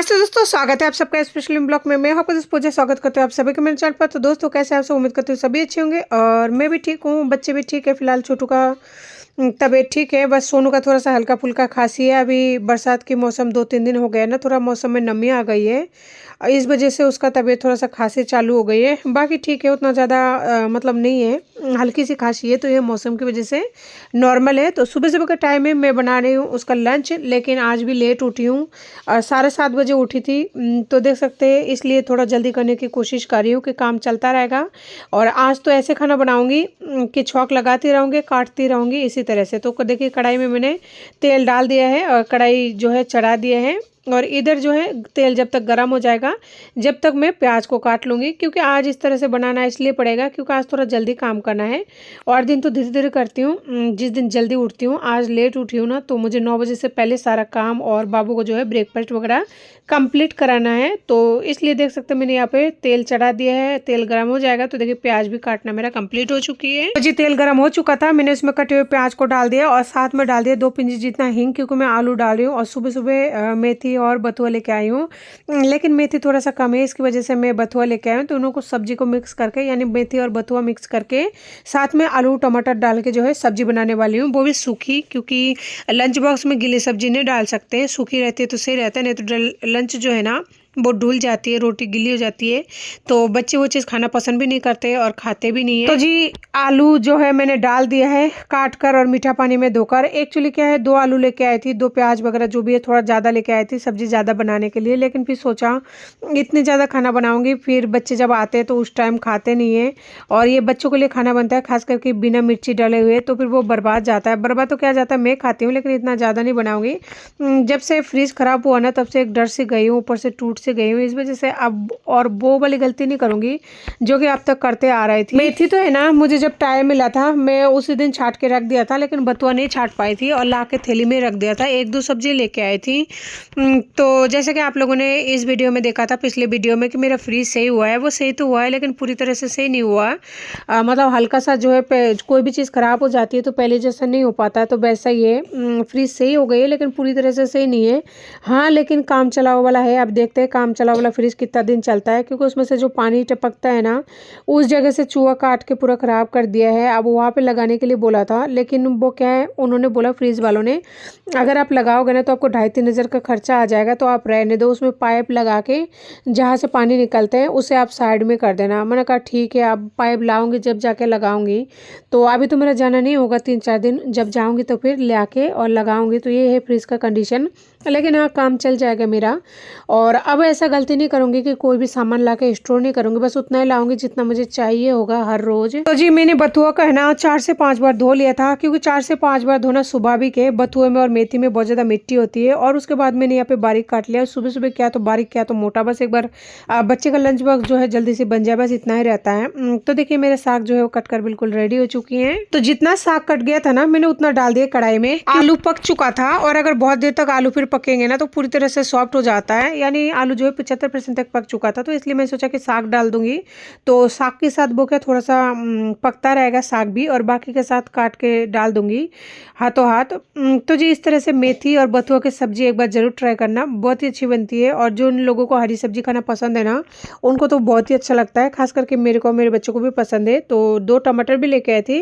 नमस्ते दोस्तों, स्वागत है आप सबका स्पेशल ब्लॉग में। मैं आपको पूजा स्वागत करती हूँ आप सभी के मेरे चैनल पर। तो दोस्तों कैसे आप सब, उम्मीद करती हूँ सभी अच्छे होंगे और मैं भी ठीक हूँ, बच्चे भी ठीक है। फिलहाल छोटू का तबीयत ठीक है, बस सोनू का थोड़ा सा हल्का फुल्का खांसी है। अभी बरसात के मौसम 2-3 दिन हो गए ना, थोड़ा मौसम में नमी आ गई है, इस वजह से उसका तबीयत थोड़ा सा खांसी चालू हो गई है। बाकी ठीक है, उतना ज़्यादा मतलब नहीं है, हल्की सी खांसी है, तो ये मौसम की वजह से नॉर्मल है। तो सुबह सुबह का टाइम है, मैं बना रही हूँ उसका लंच, लेकिन आज भी लेट उठी हूँ, 7:30 बजे उठी थी। तो देख सकते हैं, इसलिए थोड़ा जल्दी करने की कोशिश कर रही हूँ कि काम चलता रहेगा। और आज तो ऐसे खाना बनाऊँगी कि छौंक लगाती रहूँगी, काटती रहूँगी इसी तरह से। तो देखिए कढ़ाई में मैंने तेल डाल दिया है और कढ़ाई जो है चढ़ा दिया है, और इधर जो है तेल जब तक गर्म हो जाएगा, जब तक मैं प्याज को काट लूँगी, क्योंकि आज इस तरह से बनाना इसलिए पड़ेगा क्योंकि आज थोड़ा जल्दी काम करना है। और दिन तो धीरे धीरे करती हूँ, जिस दिन जल्दी उठती हूँ। आज लेट उठी हूँ ना, तो मुझे 9 बजे से पहले सारा काम और बाबू को जो है ब्रेकफास्ट वगैरह कंप्लीट कराना है। तो इसलिए देख सकते हैं मैंने यहाँ पे तेल चढ़ा दिया है, तेल गर्म हो जाएगा तो देखिए प्याज भी काटना मेरा कंप्लीट हो चुकी है। तो जी तेल गर्म हो चुका था, मैंने उसमें कटे हुए प्याज को डाल दिया और साथ में डाल दिया 2 पिंच जितना हींग, क्योंकि मैं आलू डाल रही हूँ। और सुबह सुबह मेथी और बथुआ लेके आई हूँ, लेकिन मेथी थोड़ा सा कम है, इसकी वजह से मैं बथुआ लेके आई हूँ। तो उनको सब्जी को मिक्स करके, यानी मेथी और बथुआ मिक्स करके साथ में आलू टमाटर डाल के जो है सब्जी बनाने वाली हूँ, वो भी सूखी, क्योंकि लंच बॉक्स में गीली सब्जी नहीं डाल सकते, सूखी रहती है तो सही रहता है, नहीं तो लंच जो है ना वो ढुल जाती है, रोटी गीली हो जाती है। तो बच्चे वो चीज़ खाना पसंद भी नहीं करते और खाते भी नहीं है। तो जी आलू जो है मैंने डाल दिया है काट कर और मीठा पानी में धोकर। एक्चुअली क्या है, 2 आलू लेके आई थी, 2 प्याज वगैरह जो भी है थोड़ा ज़्यादा लेके आई थी सब्जी ज़्यादा बनाने के लिए, लेकिन फिर सोचा इतने ज़्यादा खाना बनाऊंगी, फिर बच्चे जब आते हैं तो उस टाइम खाते नहीं है, और ये बच्चों के लिए खाना बनता है खास करके बिना मिर्ची डाले हुए, तो फिर वो बर्बाद जाता है। बर्बाद तो क्या जाता है, मैं खाती हूँ, लेकिन इतना ज़्यादा नहीं बनाऊंगी। जब से फ्रीज खराब हुआ ना, तब से एक डर से गई हूँ, ऊपर से टूट से गई हूँ, इस वजह से अब और वो वाली गलती नहीं करूंगी जो कि अब तक करते आ रही थी। मेथी तो है ना, मुझे जब टाइम मिला था मैं उसी दिन छाट के रख दिया था, लेकिन बथुआ नहीं छाट पाई थी और ला के थैली में रख दिया था। 1-2 सब्जी लेके आई थी। तो जैसे कि आप लोगों ने इस वीडियो में देखा था, पिछले वीडियो में, कि मेरा फ्रीज सही हुआ है, वो सही तो हुआ है, लेकिन पूरी तरह से सही नहीं हुआ। मतलब हल्का सा जो है, कोई भी चीज़ खराब हो जाती है तो पहले जैसा नहीं हो पाता है, तो वैसा ही है। फ्रीज सही हो गई है, लेकिन पूरी तरह से सही नहीं है। हाँ, लेकिन काम चलाओ वाला है। अब देखते हैं काम चलाओ वाला फ्रिज कितना दिन चलता है, क्योंकि उसमें से जो पानी टपकता है ना, उस जगह से चूहा काट के पूरा ख़राब कर दिया है। अब वहाँ पे लगाने के लिए बोला था, लेकिन वो क्या है, उन्होंने बोला फ्रिज वालों ने, अगर आप लगाओगे ना तो आपको 2,500-3 हज़ार का खर्चा आ जाएगा, तो आप रहने दो, उसमें पाइप लगा के जहाँ से पानी निकलते हैं उसे आप साइड में कर देना। मैंने कहा ठीक है, अब पाइप लाऊंगी जब जाके लगाऊंगी। तो अभी तो मेरा जाना नहीं होगा 3-4 दिन, जब जाऊंगी तो फिर ले आके और लगाऊंगी। तो ये है फ्रिज का कंडीशन, लेकिन हाँ काम चल जाएगा मेरा। और अब ऐसा गलती नहीं करूंगी कि कोई भी सामान ला के स्टोर नहीं करूंगी, बस उतना ही लाऊंगी जितना मुझे चाहिए होगा हर रोज। तो जी मैंने बथुआ का है ना 4 से 5 बार धो लिया था, क्योंकि 4 से 5 बार धोना स्वाभाविक है। बथुए में और मेथी में बहुत ज़्यादा मिट्टी होती है। और उसके बाद मैंने यहाँ पे बारीक काट लिया, सुबह सुबह क्या तो बारीक क्या तो मोटा, बस एक बार बच्चे का लंच बॉक्स जो है जल्दी से बन जाए, बस इतना ही रहता है। तो देखिए मेरे साग जो है वो कट कर बिल्कुल रेडी हो चुकी है। तो जितना साग कट गया था ना, मैंने उतना डाल दिया कढ़ाई में। आलू पक चुका था, और अगर बहुत देर तक आलू फिर पकेंगे ना तो पूरी तरह से सॉफ्ट हो जाता है, यानी आलू जो है 75% तक पक चुका था। तो इसलिए मैं सोचा कि साग डाल दूंगी, तो साग के साथ वो क्या थोड़ा सा पकता रहेगा साग भी, और बाकी के साथ काट के डाल दूंगी हाथों हाथ। तो जी इस तरह से मेथी और बथुआ की सब्जी एक बार जरूर ट्राई करना, बहुत ही अच्छी बनती है। और जो उन लोगों को हरी सब्जी खाना पसंद है ना, उनको तो बहुत ही अच्छा लगता है, खास करके मेरे को, मेरे बच्चों को भी पसंद है। तो 2 टमाटर भी लेके आई थी।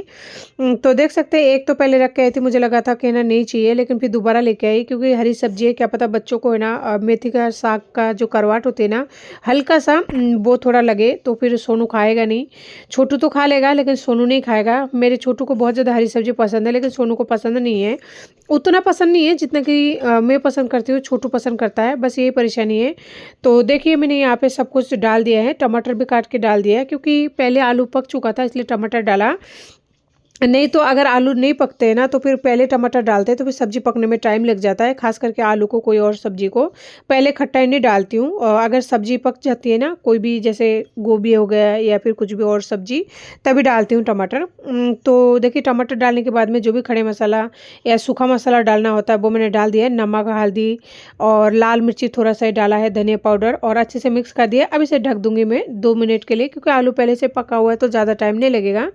तो देख सकते हैं, एक तो पहले रख के आई थी, मुझे लगा था कि ना नहीं चाहिए, लेकिन फिर दोबारा लेके आई, क्योंकि हरी सब्जी है, क्या पता बच्चों को है ना मेथी का साग का जो करवाट होती है ना, हल्का सा वो थोड़ा लगे, तो फिर सोनू खाएगा नहीं। छोटू तो खा लेगा, लेकिन सोनू नहीं खाएगा। मेरे छोटू को बहुत ज़्यादा हरी सब्जी पसंद है, लेकिन सोनू को पसंद नहीं है, उतना पसंद नहीं है जितना कि मैं पसंद करती हूँ, छोटू पसंद करता है, बस यही परेशानी है। तो देखिए मैंने यहाँ पे सब कुछ डाल दिया है, टमाटर भी काट के डाल दिया है, क्योंकि पहले आलू पक चुका था इसलिए टमाटर डाला। नहीं तो अगर आलू नहीं पकते हैं ना, तो फिर पहले टमाटर डालते हैं तो फिर सब्जी पकने में टाइम लग जाता है, खास करके आलू को, कोई और सब्जी को पहले खट्टाई नहीं डालती हूँ। और अगर सब्जी पक जाती है ना, कोई भी जैसे गोभी हो गया या फिर कुछ भी और सब्जी, तभी डालती हूँ टमाटर। तो देखिए टमाटर डालने के बाद में जो भी खड़े मसाला या सूखा मसाला डालना होता है वो मैंने डाल दिया है, नमक, हल्दी और लाल मिर्ची थोड़ा सा ही डाला है, धनिया पाउडर, और अच्छे से मिक्स कर दिया। अब इसे ढक दूंगी मैं 2 मिनट के लिए, क्योंकि आलू पहले से पका हुआ है तो ज़्यादा टाइम नहीं लगेगा।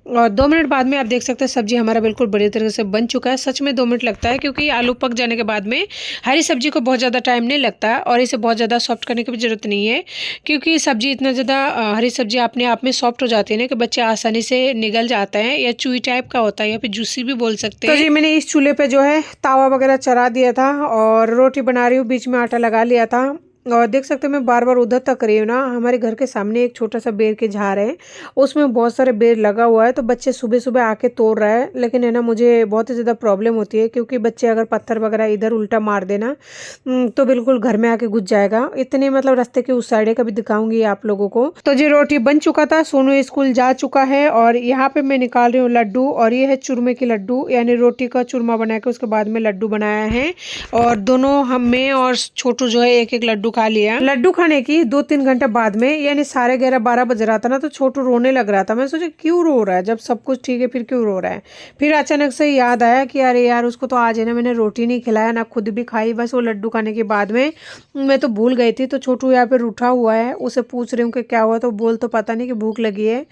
और 2 मिनट बाद में आप देख सकते हैं सब्जी हमारा बिल्कुल बढ़िया तरीके से बन चुका है। सच में 2 मिनट लगता है, क्योंकि आलू पक जाने के बाद में हरी सब्जी को बहुत ज़्यादा टाइम नहीं लगता और इसे बहुत ज़्यादा सॉफ्ट करने की भी ज़रूरत नहीं है, क्योंकि सब्जी इतना ज़्यादा हरी सब्जी अपने आप में सॉफ्ट हो जाती है ना कि बच्चे आसानी से निगल जाते हैं, या चुई टाइप का होता है या फिर जूसी भी बोल सकते हैं। तो जी मैंने इस चूल्हे पे जो है तावा वगैरह चढ़ा दिया था और रोटी बना रही हूँ, बीच में आटा लगा लिया था। और देख सकते हैं मैं बार बार उधर तक रही हूँ ना, हमारे घर के सामने एक छोटा सा बेर के झाड़ है, उसमें बहुत सारे बेर लगा हुआ है। तो बच्चे सुबह सुबह आके तोड़ रहा है, लेकिन है ना मुझे बहुत ही ज़्यादा प्रॉब्लम होती है, क्योंकि बच्चे अगर पत्थर वगैरह इधर उल्टा मार देना तो बिल्कुल घर में आके घुस जाएगा। इतने मतलब रास्ते के उस साइड है, कभी दिखाऊंगी आप लोगों को। तो जी रोटी बन चुका था, सोनू स्कूल जा चुका है और यहाँ पे मैं निकाल रही हूँ लड्डू, और ये है चूरमे के लड्डू, यानी रोटी का चूरमा बना के उसके बाद में लड्डू बनाया है। और दोनों मैं और छोटू जो है एक एक लड्डू खा लिया। लड्डू खाने की 2-3 घंटे बाद में, यानी 11:30-12 बज रहा था ना, तो छोटू रोने लग रहा था। मैं सोचा क्यों रो रहा है, जब सब कुछ ठीक है फिर क्यों रो रहा है। फिर अचानक से याद आया कि अरे यार उसको तो आज है ना मैंने रोटी नहीं खिलाया ना खुद भी खाई, बस वो लड्डू खाने के बाद में मैं तो भूल गई थी। तो छोटू यहाँ पे रूठा हुआ है, उसे पूछ रही हूँ कि क्या हुआ, तो बोल तो पता नहीं कि भूख लगी है।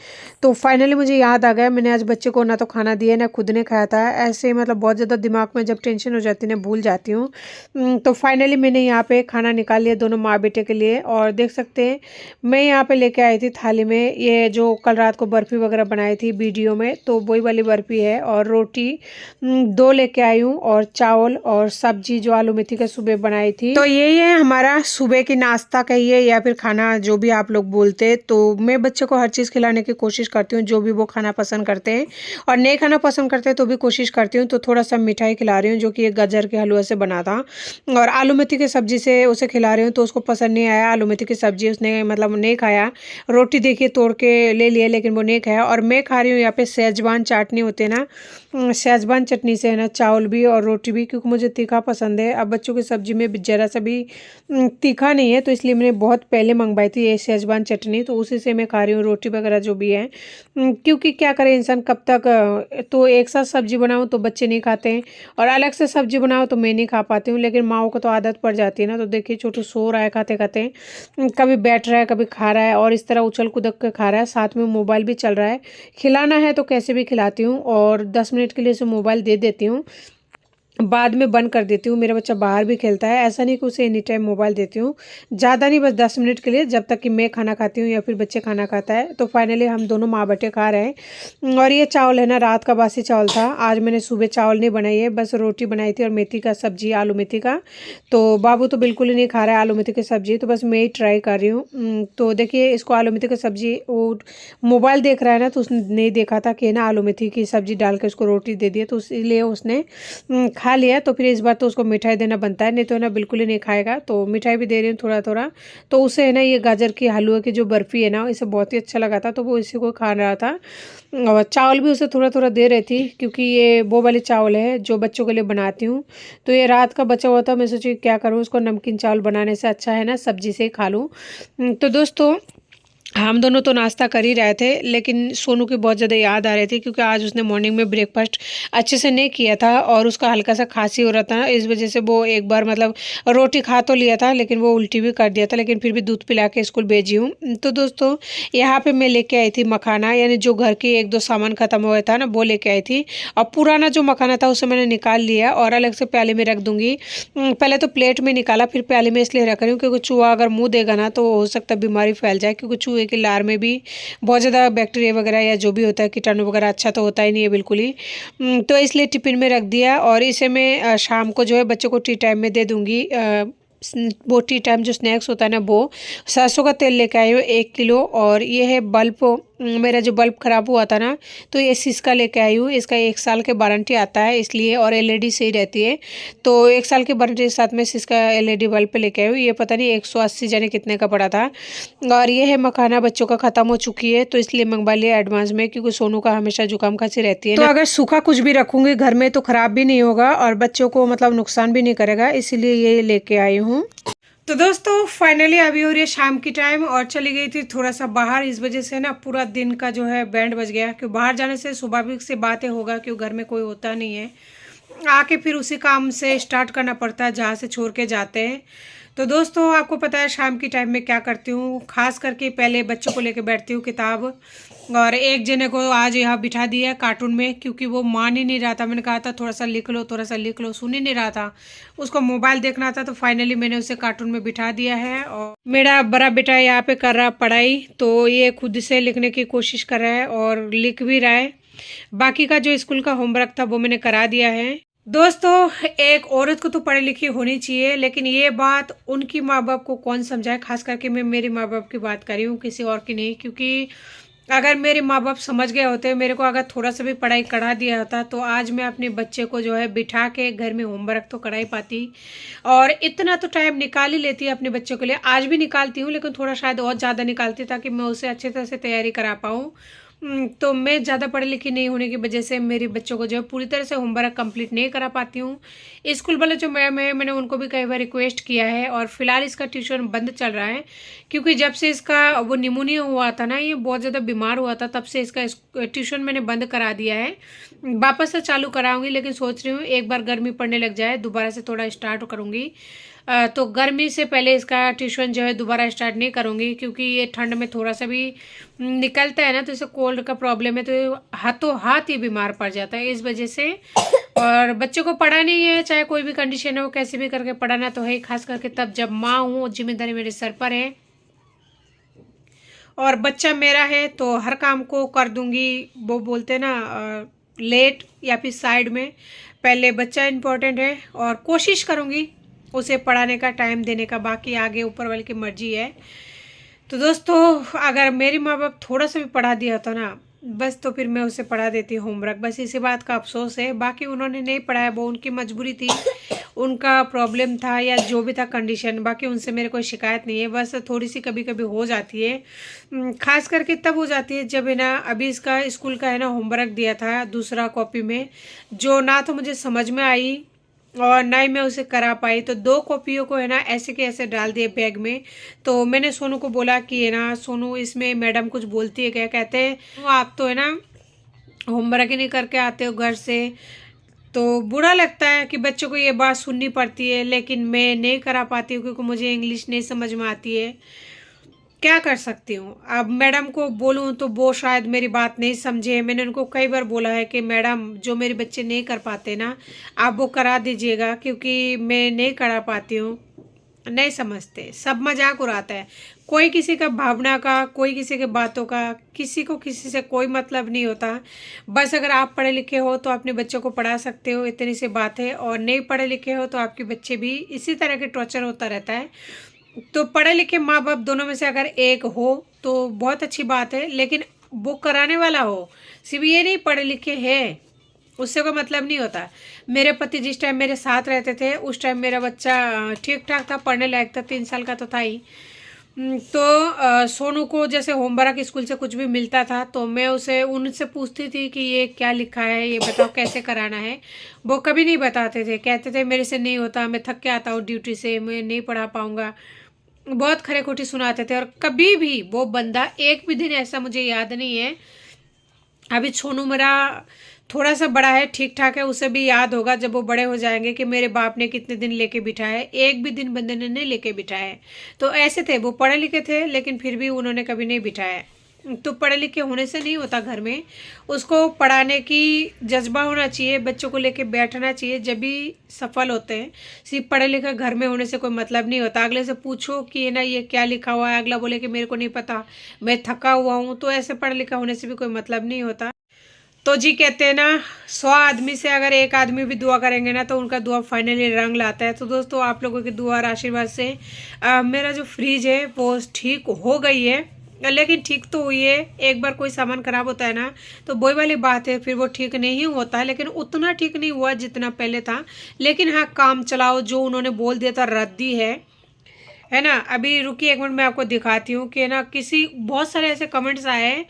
तो फाइनली मुझे याद आ गया, मैंने आज बच्चे को ना तो खाना दिया ना खुद ने खाया था। ऐसे मतलब बहुत ज़्यादा दिमाग में जब टेंशन हो जाती है ना भूल जाती हूँ। तो फाइनली मैंने यहाँ पे खाना निकाल लिया दोनों माँ बेटे के लिए। और देख सकते हैं मैं यहाँ पे लेके आई थी थाली में ये जो कल रात को बर्फ़ी वगैरह बनाई थी वीडियो में, तो वही वाली बर्फ़ी है। और रोटी 2 लेके आई हूँ, और चावल और सब्जी जो आलू मेथी का सुबह बनाई थी। तो यही है हमारा सुबह की नाश्ता कहिए या फिर खाना, जो भी आप लोग बोलते। तो मैं बच्चे को हर चीज़ खिलाने की कोशिश करती हूँ, जो भी वो खाना पसंद करते हैं, और नहीं खाना पसंद करते हैं तो भी कोशिश करती हूँ। तो थोड़ा सा मिठाई खिला रही हूँ, जो कि एक गाजर के हलवा से बना था, और आलू मेथी की सब्जी से उसे खिला रही हूँ। तो उसको पसंद नहीं आया आलू मेथी की सब्जी, उसने मतलब नहीं खाया। रोटी देखिए तोड़ के ले लिया, लेकिन वो नहीं खाया। और मैं खा रही हूँ यहाँ पे शेजवान चटनी होती है ना, शेजवान चटनी से है ना चावल भी और रोटी भी, क्योंकि मुझे तीखा पसंद है। अब बच्चों की सब्जी में ज़रा सा भी तीखा नहीं है, तो इसलिए मैंने बहुत पहले मंगवाई थी ये शेजवान चटनी, तो उसी से मैं खा रही हूँ रोटी वगैरह जो भी है। क्योंकि क्या करे इंसान कब तक, तो एक साथ सब्जी बनाऊँ तो बच्चे नहीं खाते हैं, और अलग से सब्जी बनाओ तो मैं नहीं खा पाती हूँ। लेकिन माओ को तो आदत पड़ जाती है ना। तो देखिए छोटू सो रहा है खाते खाते, कभी बैठ रहा है कभी खा रहा है, और इस तरह उछल कूदक के खा रहा है, साथ में मोबाइल भी चल रहा है। खिलाना है तो कैसे भी खिलाती हूँ, और 10 मिनट के लिए इसे मोबाइल दे देती हूँ, बाद में बंद कर देती हूँ। मेरा बच्चा बाहर भी खेलता है, ऐसा नहीं कि उसे एनी टाइम मोबाइल देती हूँ, ज़्यादा नहीं, बस 10 मिनट के लिए, जब तक कि मैं खाना खाती हूँ या फिर बच्चे खाना खाता है। तो फाइनली हम दोनों माँ बेटे खा रहे हैं। और ये चावल है ना रात का बासी चावल था, आज मैंने सुबह चावल नहीं बनाई है, बस रोटी बनाई थी और मेथी का सब्जी आलू मेथी का। तो बाबू तो बिल्कुल ही नहीं खा रहा है आलू मेथी की सब्जी, तो बस मैं ही ट्राई कर रही हूँ। तो देखिए इसको आलू मेथी की सब्जी, वो मोबाइल देख रहा है ना, तो उसने नहीं देखा था कि ना आलू मेथी की सब्जी डाल के उसको रोटी दे दिया, तो इसलिए उसने खा लिया। तो फिर इस बार तो उसको मिठाई देना बनता है, नहीं तो है ना बिल्कुल ही नहीं खाएगा। तो मिठाई भी दे रही हूँ थोड़ा थोड़ा। तो उसे है ना ये गाजर की हलवा की जो बर्फ़ी है ना, इसे बहुत ही अच्छा लगा था, तो वो इसी को खा रहा था। और चावल भी उसे थोड़ा थोड़ा दे रही थी, क्योंकि ये वो वाले चावल है जो बच्चों के लिए बनाती हूँ। तो ये रात का बचा हुआ था, मैं सोची क्या करूँ, उसको नमकीन चावल बनाने से अच्छा है ना सब्जी से ही खा लूँ। तो दोस्तों हम दोनों तो नाश्ता कर ही रहे थे, लेकिन सोनू की बहुत ज़्यादा याद आ रही थी, क्योंकि आज उसने मॉर्निंग में ब्रेकफास्ट अच्छे से नहीं किया था, और उसका हल्का सा खांसी हो रहा था, इस वजह से वो एक बार मतलब रोटी खा तो लिया था, लेकिन वो उल्टी भी कर दिया था। लेकिन फिर भी दूध पिला के स्कूल भेजी हूँ। तो दोस्तों यहाँ पे मैं लेके आई थी मखाना, यानी जो घर के 1-2 सामान खत्म हुआ था ना वो लेके आई थी। और पुराना जो मखाना था उसे मैंने निकाल लिया और अलग से प्याले में रख दूँगी। पहले तो प्लेट में निकाला, फिर प्याले में इसलिए रख रही हूँ क्योंकि चूहा अगर मुँह देगा ना तो हो सकता है बीमारी फैल जाए, क्योंकि चूहे की लार में भी बहुत ज़्यादा बैक्टीरिया वगैरह या जो भी होता है कीटाणु वगैरह अच्छा तो होता ही नहीं है बिल्कुल ही। तो इसलिए टिफिन में रख दिया, और इसे मैं शाम को जो है बच्चों को टी टाइम में दे दूँगी। वो टी टाइम जो स्नैक्स होता है ना, वो सरसों का तेल लेके आई हूँ 1 किलो। और ये है बल्ब, मेरा जो बल्ब ख़राब हुआ था ना, तो ये सिसका लेके आई हूँ। इसका 1 साल के वारंटी आता है इसलिए, और एलईडी सही रहती है। तो 1 साल के वारंटी के साथ में सिसका एलईडी बल्ब पे लेके आई हूँ। ये पता नहीं 180 जाने कितने का पड़ा था। और ये है मखाना बच्चों का ख़त्म हो चुकी है, तो इसलिए मंगवा लिया एडवांस में, क्योंकि सोनू का हमेशा जुकाम खांसी रहती है। तो अगर सूखा कुछ भी रखूँगी घर में तो ख़राब भी नहीं होगा और बच्चों को मतलब नुकसान भी नहीं करेगा, इसीलिए ये लेके आई हूँ। तो दोस्तों फाइनली अभी हो रही है शाम की टाइम, और चली गई थी थोड़ा सा बाहर, इस वजह से ना पूरा दिन का जो है बैंड बज गया। क्योंकि बाहर जाने से स्वाभाविक से बातें होगा, क्योंकि घर में कोई होता नहीं है, आके फिर उसी काम से स्टार्ट करना पड़ता है जहाँ से छोड़ के जाते हैं। तो दोस्तों आपको पता है शाम की टाइम में क्या करती हूँ, खास करके पहले बच्चों को लेकर बैठती हूँ किताब। और एक जने को आज यहाँ बिठा दिया कार्टून में, क्योंकि वो मान ही नहीं रहा था। मैंने कहा था थोड़ा सा लिख लो, थोड़ा सा लिख लो, सुन ही नहीं रहा था। उसको मोबाइल देखना था, तो फाइनली मैंने उसे कार्टून में बिठा दिया है। और मेरा बड़ा बेटा यहाँ पे कर रहा पढ़ाई, तो ये खुद से लिखने की कोशिश कर रहा है और लिख भी रहा है। बाकी का जो स्कूल का होमवर्क था वो मैंने करा दिया है। दोस्तों एक औरत को तो पढ़ी लिखी होनी चाहिए, लेकिन ये बात उनकी माँ बाप को कौन समझाए। खास करके मैं मेरी माँ बाप की बात कर रही हूँ, किसी और की नहीं। क्योंकि अगर मेरे माँ बाप समझ गए होते, मेरे को अगर थोड़ा सा भी पढ़ाई करा दिया होता, तो आज मैं अपने बच्चे को जो है बिठा के घर में होमवर्क तो करा ही पाती। और इतना तो टाइम निकाल ही लेती है अपने बच्चों के लिए। आज भी निकालती हूँ, लेकिन थोड़ा शायद और ज़्यादा निकालती, ताकि मैं उसे अच्छे तरह से तैयारी करा पाऊँ। तो मैं ज़्यादा पढ़ी लिखी नहीं होने की वजह से मेरे बच्चों को जो है पूरी तरह से होमवर्क कंप्लीट नहीं करा पाती हूँ। स्कूल वाले जो मैम है, मैंने उनको भी कई बार रिक्वेस्ट किया है। और फिलहाल इसका ट्यूशन बंद चल रहा है, क्योंकि जब से इसका वो निमोनिया हुआ था ना, ये बहुत ज़्यादा बीमार हुआ था, तब से इसका ट्यूशन मैंने बंद करा दिया है। वापस से चालू कराऊंगी, लेकिन सोच रही हूँ एक बार गर्मी पड़ने लग जाए दोबारा से थोड़ा स्टार्ट करूँगी। तो गर्मी से पहले इसका ट्यूशन जो है दोबारा स्टार्ट नहीं करूँगी, क्योंकि ये ठंड में थोड़ा सा भी निकलता है ना, तो इसे कोल्ड का प्रॉब्लम है, तो हाथों हाथ ही बीमार पड़ जाता है इस वजह से। और बच्चों को पढ़ाना ही है, चाहे कोई भी कंडीशन हो, कैसे भी करके पढ़ाना तो है, खास करके तब जब माँ हूँ, जिम्मेदारी मेरे सर पर है और बच्चा मेरा है, तो हर काम को कर दूंगी। वो बोलते हैं ना लेट या फिर साइड में, पहले बच्चा इम्पोर्टेंट है और कोशिश करूंगी उसे पढ़ाने का, टाइम देने का। बाकी आगे ऊपर वाले की मर्जी है। तो दोस्तों अगर मेरी माँ बाप थोड़ा सा भी पढ़ा दिया होता ना, बस, तो फिर मैं उसे पढ़ा देती होमवर्क। बस इसी बात का अफसोस है। बाकी उन्होंने नहीं पढ़ाया, वो उनकी मजबूरी थी, उनका प्रॉब्लम था या जो भी था कंडीशन। बाकी उनसे मेरे कोई शिकायत नहीं है। बस थोड़ी सी कभी कभी हो जाती है, खास करके तब हो जाती है जब है ना, अभी इसका स्कूल का है ना होमवर्क दिया था दूसरा कॉपी में, जो ना तो मुझे समझ में आई और ना ही मैं उसे करा पाई। तो 2 कॉपियों को है ना ऐसे के ऐसे डाल दिए बैग में। तो मैंने सोनू को बोला कि है ना सोनू, इसमें मैडम कुछ बोलती है क्या? कहते हैं आप तो है ना होमवर्क ही नहीं करके आते हो घर से। तो बुरा लगता है कि बच्चों को ये बात सुननी पड़ती है, लेकिन मैं नहीं करा पाती हूँ, क्योंकि मुझे इंग्लिश नहीं समझ में आती है। क्या कर सकती हूँ? अब मैडम को बोलूँ तो वो शायद मेरी बात नहीं समझे। मैंने उनको कई बार बोला है कि मैडम, जो मेरे बच्चे नहीं कर पाते ना, आप वो करा दीजिएगा, क्योंकि मैं नहीं करा पाती हूँ। नहीं समझते, सब मजाक उड़ाता है। कोई किसी का भावना का, कोई किसी के बातों का, किसी को किसी से कोई मतलब नहीं होता। बस अगर आप पढ़े लिखे हो तो अपने बच्चों को पढ़ा सकते हो, इतनी सी बात है। और नहीं पढ़े लिखे हो तो आपके बच्चे भी इसी तरह के टॉर्चर होता रहता है। तो पढ़े लिखे माँ बाप दोनों में से अगर एक हो तो बहुत अच्छी बात है, लेकिन वो कराने वाला हो। सिर्फ ये नहीं पढ़े लिखे हैं उससे कोई मतलब नहीं होता। मेरे पति जिस टाइम मेरे साथ रहते थे, उस टाइम मेरा बच्चा ठीक ठाक था, पढ़ने लायक था, 3 साल का तो था ही। तो सोनू को जैसे होमवर्क स्कूल से कुछ भी मिलता था, तो मैं उसे उनसे पूछती थी कि ये क्या लिखा है, ये बताओ कैसे कराना है। वो कभी नहीं बताते थे, कहते थे मेरे से नहीं होता, मैं थक के आता हूँ ड्यूटी से, मैं नहीं पढ़ा पाऊँगा। बहुत खरे खोटी सुनाते थे। और कभी भी वो बंदा एक भी दिन ऐसा मुझे याद नहीं है। अभी सोनू मेरा थोड़ा सा बड़ा है, ठीक ठाक है, उसे भी याद होगा जब वो बड़े हो जाएंगे कि मेरे बाप ने कितने दिन लेके बिठाया है। एक भी दिन बंदे ने नहीं लेके बिठाया है। तो ऐसे थे, वो पढ़े लिखे थे, लेकिन फिर भी उन्होंने कभी नहीं बिठाया। तो पढ़े लिखे होने से नहीं होता घर में, उसको पढ़ाने की जज्बा होना चाहिए, बच्चों को लेके बैठना चाहिए, जब भी सफल होते हैं। सिर्फ पढ़े लिखे घर में होने से कोई मतलब नहीं होता। अगले से पूछो कि है ना ये क्या लिखा हुआ है, अगला बोले कि मेरे को नहीं पता, मैं थका हुआ हूँ। तो ऐसे पढ़ा लिखा होने से भी कोई मतलब नहीं होता। तो जी कहते हैं ना, 100 आदमी से अगर एक आदमी भी दुआ करेंगे ना, तो उनका दुआ फाइनली रंग लाता है। तो दोस्तों आप लोगों की दुआ और आशीर्वाद से मेरा जो फ्रिज है वो ठीक हो गई है। लेकिन ठीक तो हुई है, एक बार कोई सामान खराब होता है ना, तो वही वाली बात है, फिर वो ठीक नहीं होता है। लेकिन उतना ठीक नहीं हुआ जितना पहले था। लेकिन हाँ, काम चलाओ जो उन्होंने बोल दिया था रद्दी है ना। अभी रुकिए 1 मिनट, मैं आपको दिखाती हूँ कि ना, किसी बहुत सारे ऐसे कमेंट्स आए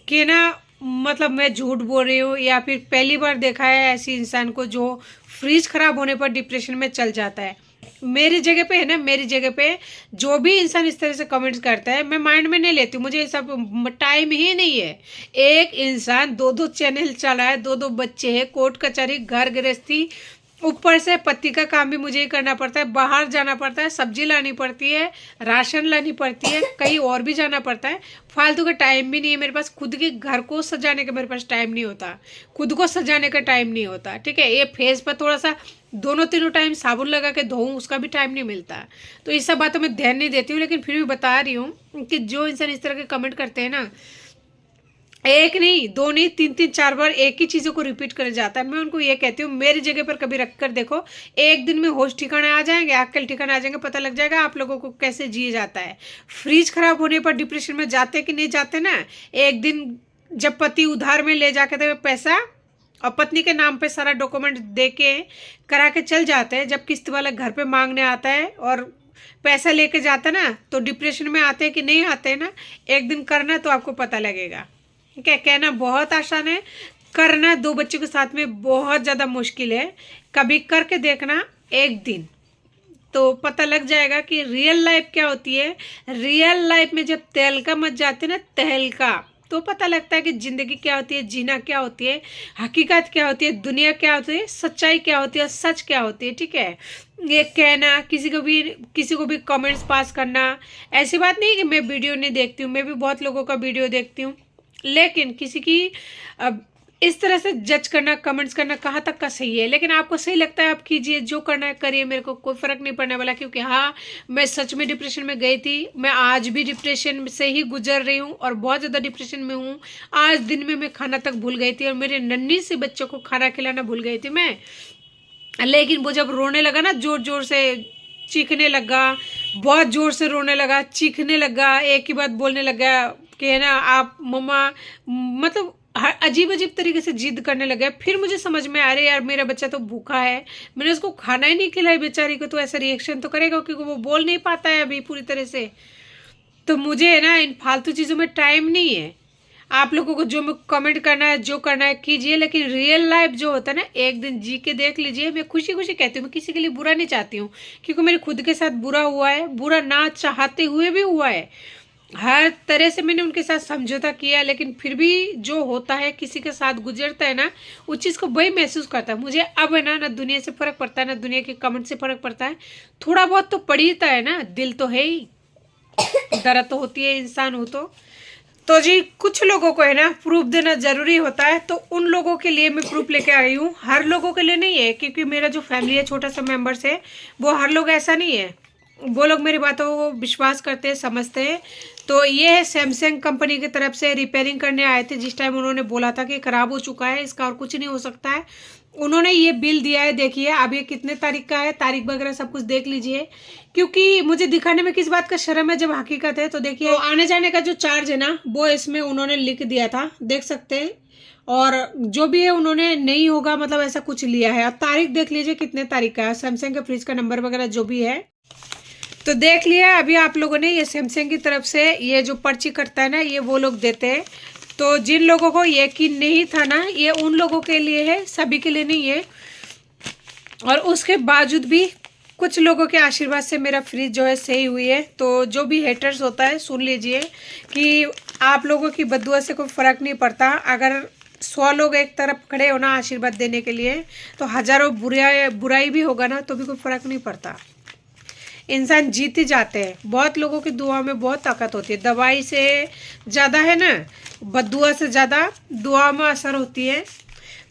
कि ना, मतलब मैं झूठ बोल रही हूँ, या फिर पहली बार देखा है ऐसी इंसान को जो फ्रिज खराब होने पर डिप्रेशन में चल जाता है। मेरी जगह पे है ना, मेरी जगह पे जो भी इंसान इस तरह से कमेंट्स करता है, मैं माइंड में नहीं लेती हूँ, मुझे ये सब टाइम ही नहीं है। एक इंसान 2-2 चैनल चला है, 2-2 बच्चे हैं, कोर्ट कचहरी घर गृहस्थी ऊपर से पति का काम भी मुझे ही करना पड़ता है, बाहर जाना पड़ता है, सब्जी लानी पड़ती है, राशन लानी पड़ती है, कहीं और भी जाना पड़ता है। फालतू का टाइम भी नहीं है मेरे पास, खुद के घर को सजाने का मेरे पास टाइम नहीं होता, खुद को सजाने का टाइम नहीं होता। ठीक है, ये फेस पर थोड़ा सा दोनों तीनों टाइम साबुन लगा के धोऊं, उसका भी टाइम नहीं मिलता। तो इस सब बातों में ध्यान नहीं देती हूँ, लेकिन फिर भी बता रही हूँ कि जो इंसान इस तरह के कमेंट करते हैं ना, एक नहीं, दो नहीं, तीन तीन चार बार एक ही चीज़ों को रिपीट कर जाता है। मैं उनको ये कहती हूँ, मेरी जगह पर कभी रख कर देखो, एक दिन में होश ठिकाने आ जाएंगे, अक्ल ठिकाने आ जाएंगे, पता लग जाएगा आप लोगों को कैसे जिए जाता है। फ्रिज खराब होने पर डिप्रेशन में जाते कि नहीं जाते ना। एक दिन जब पति उधार में ले जाके थे पैसा और पत्नी के नाम पे सारा डॉक्यूमेंट दे के करा के चल जाते हैं, जब किस्त वाला घर पे मांगने आता है और पैसा लेके जाता है ना, तो डिप्रेशन में आते हैं कि नहीं आते हैं ना। एक दिन करना तो आपको पता लगेगा। ठीक है, कहना बहुत आसान है, करना दो बच्चों के साथ में बहुत ज़्यादा मुश्किल है। कभी करके देखना एक दिन, तो पता लग जाएगा कि रियल लाइफ क्या होती है। रियल लाइफ में जब तहलका मच जाती है ना, तहलका, तो पता लगता है कि ज़िंदगी क्या होती है, जीना क्या होती है, हकीकत क्या होती है, दुनिया क्या होती है, सच्चाई क्या होती है, सच क्या होती है। ठीक है, ये कहना, किसी को भी कमेंट्स पास करना, ऐसी बात नहीं कि मैं वीडियो नहीं देखती हूँ, मैं भी बहुत लोगों का वीडियो देखती हूँ, लेकिन किसी की अब इस तरह से जज करना, कमेंट्स करना कहाँ तक का सही है। लेकिन आपको सही लगता है आप कीजिए, जो करना है करिए, मेरे को कोई फ़र्क नहीं पड़ने वाला। क्योंकि हाँ, मैं सच में डिप्रेशन में गई थी, मैं आज भी डिप्रेशन से ही गुजर रही हूँ और बहुत ज़्यादा डिप्रेशन में हूँ। आज दिन में मैं खाना तक भूल गई थी और मेरे नन्ही से बच्चों को खाना खिलाना भूल गई थी मैं। लेकिन वो जब रोने लगा ना, ज़ोर ज़ोर से चीखने लगा, बहुत ज़ोर से रोने लगा, चीखने लगा, एक ही बात बोलने लगा कि है ना आप मम्मा, मतलब अजीब अजीब तरीके से जिद करने लगा। फिर मुझे समझ में आ रहा है यार, मेरा बच्चा तो भूखा है, मैंने उसको खाना ही नहीं खिलाई बेचारी को, तो ऐसा रिएक्शन तो करेगा क्योंकि वो बोल नहीं पाता है अभी पूरी तरह से। तो मुझे है ना इन फालतू चीज़ों में टाइम नहीं है। आप लोगों को जो कमेंट करना है, जो करना है कीजिए, लेकिन रियल लाइफ जो होता है ना, एक दिन जी के देख लीजिए। मैं खुशी खुशी कहती हूँ, मैं किसी के लिए बुरा नहीं चाहती हूँ, क्योंकि मेरे खुद के साथ बुरा हुआ है, बुरा ना चाहते हुए भी हुआ है। हर तरह से मैंने उनके साथ समझौता किया, लेकिन फिर भी जो होता है, किसी के साथ गुजरता है ना, उस चीज़ को वही महसूस करता है। मुझे अब है ना दुनिया से फ़र्क पड़ता है, ना दुनिया के कमेंट से फ़र्क पड़ता है। थोड़ा बहुत तो पड़ता है ना, दिल तो है ही, दर्द तो होती है, इंसान हो तो जी कुछ लोगों को है ना प्रूफ देना ज़रूरी होता है। तो उन लोगों के लिए मैं प्रूफ लेके आई हूँ, हर लोगों के लिए नहीं है, क्योंकि मेरा जो फैमिली है, छोटा सा मेंबर्स है, वो हर लोग ऐसा नहीं है, वो लोग मेरी बातों को विश्वास करते हैं, समझते हैं। तो ये है सैमसंग कंपनी की तरफ से रिपेयरिंग करने आए थे, जिस टाइम उन्होंने बोला था कि ख़राब हो चुका है, इसका और कुछ नहीं हो सकता है। उन्होंने ये बिल दिया है, देखिए अब ये कितने तारीख का है, तारीख वगैरह सब कुछ देख लीजिए, क्योंकि मुझे दिखाने में किस बात का शर्म है जब हकीकत है। तो देखिए, तो आने जाने का जो चार्ज है ना, वो इसमें उन्होंने लिख दिया था, देख सकते हैं। और जो भी है उन्होंने नहीं होगा मतलब ऐसा कुछ लिया है। अब तारीख देख लीजिए कितने तारीख का है, सैमसंग के फ्रिज का नंबर वगैरह जो भी है तो देख लिया। अभी आप लोगों ने ये सैमसंग की तरफ से ये जो पर्ची कटता है ना, ये वो लोग देते हैं। तो जिन लोगों को यकीन नहीं था ना, ये उन लोगों के लिए है, सभी के लिए नहीं है। और उसके बावजूद भी कुछ लोगों के आशीर्वाद से मेरा फ्रिज जो है सही हुई है। तो जो भी हेटर्स होता है, सुन लीजिए कि आप लोगों की बद्दुआ से कोई फ़र्क नहीं पड़ता। अगर 100 लोग एक तरफ खड़े हो ना आशीर्वाद देने के लिए, तो हज़ारों बुराई भी होगा ना, तो भी कोई फ़र्क नहीं पड़ता। इंसान जीत ही जाते हैं। बहुत लोगों की दुआ में बहुत ताकत होती है, दवाई से ज़्यादा है ना, बद्दुआ से ज़्यादा दुआ में असर होती है।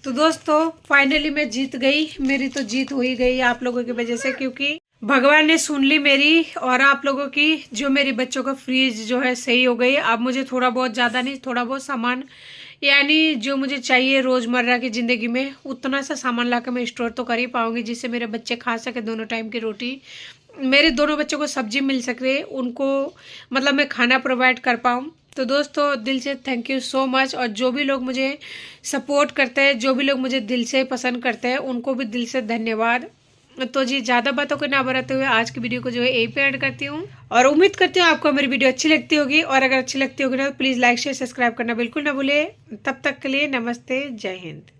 तो दोस्तों फाइनली मैं जीत गई, मेरी तो जीत हो ही गई आप लोगों की वजह से, क्योंकि भगवान ने सुन ली मेरी और आप लोगों की। जो मेरी बच्चों का फ्रीज जो है सही हो गई। अब मुझे थोड़ा बहुत, ज़्यादा नहीं, थोड़ा बहुत सामान, यानी जो मुझे चाहिए रोज़मर्रा की ज़िंदगी में, उतना सा सामान ला के मैं स्टोर तो कर ही पाऊँगी, जिससे मेरे बच्चे खा सके दोनों टाइम की रोटी, मेरे दोनों बच्चों को सब्जी मिल सके, उनको मतलब मैं खाना प्रोवाइड कर पाऊँ। तो दोस्तों दिल से थैंक यू सो मच। और जो भी लोग मुझे सपोर्ट करते हैं, जो भी लोग मुझे दिल से पसंद करते हैं, उनको भी दिल से धन्यवाद। तो जी ज़्यादा बातों को ना बढ़ाते हुए आज की वीडियो को जो है यहीं पे एंड करती हूँ, और उम्मीद करती हूँ आपको मेरी वीडियो अच्छी लगती होगी। और अगर अच्छी लगती होगी ना, तो प्लीज़ लाइक शेयर सब्सक्राइब करना बिल्कुल ना भूले। तब तक के लिए नमस्ते, जय हिंद।